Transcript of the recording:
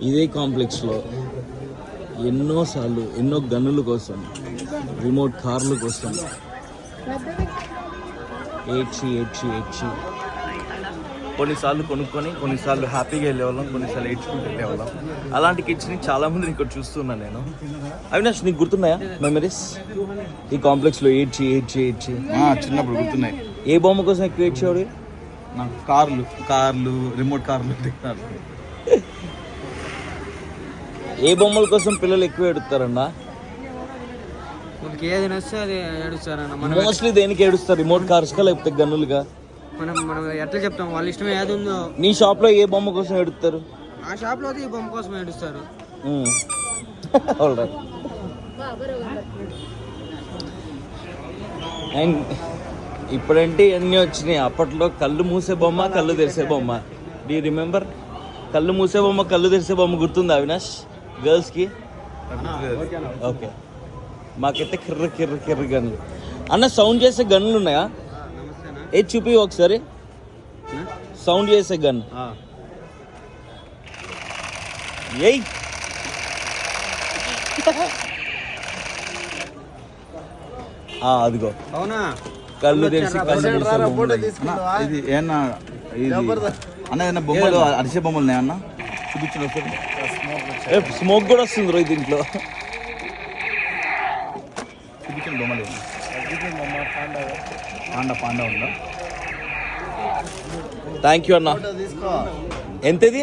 ఇదే కాంప్లెక్స్లో ఎన్నోసార్లు ఎన్నో గన్నుల కోసం, రిమోట్ కార్ల కోసం ఏడ్చి కొన్నిసార్లు కొనుక్కొని కొన్నిసార్లు హ్యాపీగా వెళ్ళేవాళ్ళం, కొన్నిసార్లు ఏడ్చుకుంటూ వెళ్ళేవాళ్ళం. అలాంటి కిడ్స్ని చాలామంది ఇక్కడ చూస్తున్నాను నేను. అవినాష్, నీకు గుర్తున్నాయా మెమరీస్ ఈ కాంప్లెక్స్లో ఏడ్చి చిన్నప్పుడు గుర్తున్నాయి. ఏ బొమ్మ కోసం ఎక్కువ ఏడ్చేవాడు? నాకు కార్లు రిమోట్ కార్లు ఏ బొమ్మల కోసం పిల్లలు ఎక్కువ ఏడుస్తారన్నా? ఏది నచ్చితే అది ఏడుస్తారన్న. మోస్ట్లీ దేనికి ఏడుస్తారు? రిమోట్ కార్స్గా లేకపోతే గన్నులుగా? మనం ఎట్లా చెప్తాం, వాళ్ళ ఇష్టం ఏది ఉందో. నీ షాప్లో ఏ బొమ్మ కోసం ఏడుస్తారు? ఆ షాప్లో అయితే ఈ బొమ్మ కోసం ఏడుస్తారు. అండ్ ఇప్పుడంటే అన్నీ వచ్చినాయి. అప్పట్లో కళ్ళు మూసే బొమ్మ, కళ్ళు తెరిసే బొమ్మ. Do you remember? కళ్ళు మూసే బొమ్మ, కళ్ళు తెరిసే బొమ్మ గుర్తుందా అవినాష్? గర్ల్స్కి ఓకే, మాకైతే కిర్ర గన్నులు. అన్న, సౌండ్ చేసే గన్నులు ఉన్నాయా? ఏ చూపి ఒకసారి. సౌండ్ చేసే గన్ ఏయ్. అదిగో. అవునా? కళ్ళు తెరిచి ఇది ఏమన్నా అన్న బొమ్మలు అరిసే బొమ్మలు ఉన్నాయన్న చూపించిన స్మోక్ కూడా వస్తుంది రోజు దీంట్లో. చూపించిన బొమ్మలు పాండా ఉందా? థ్యాంక్ యూ అన్న. ఎంతది?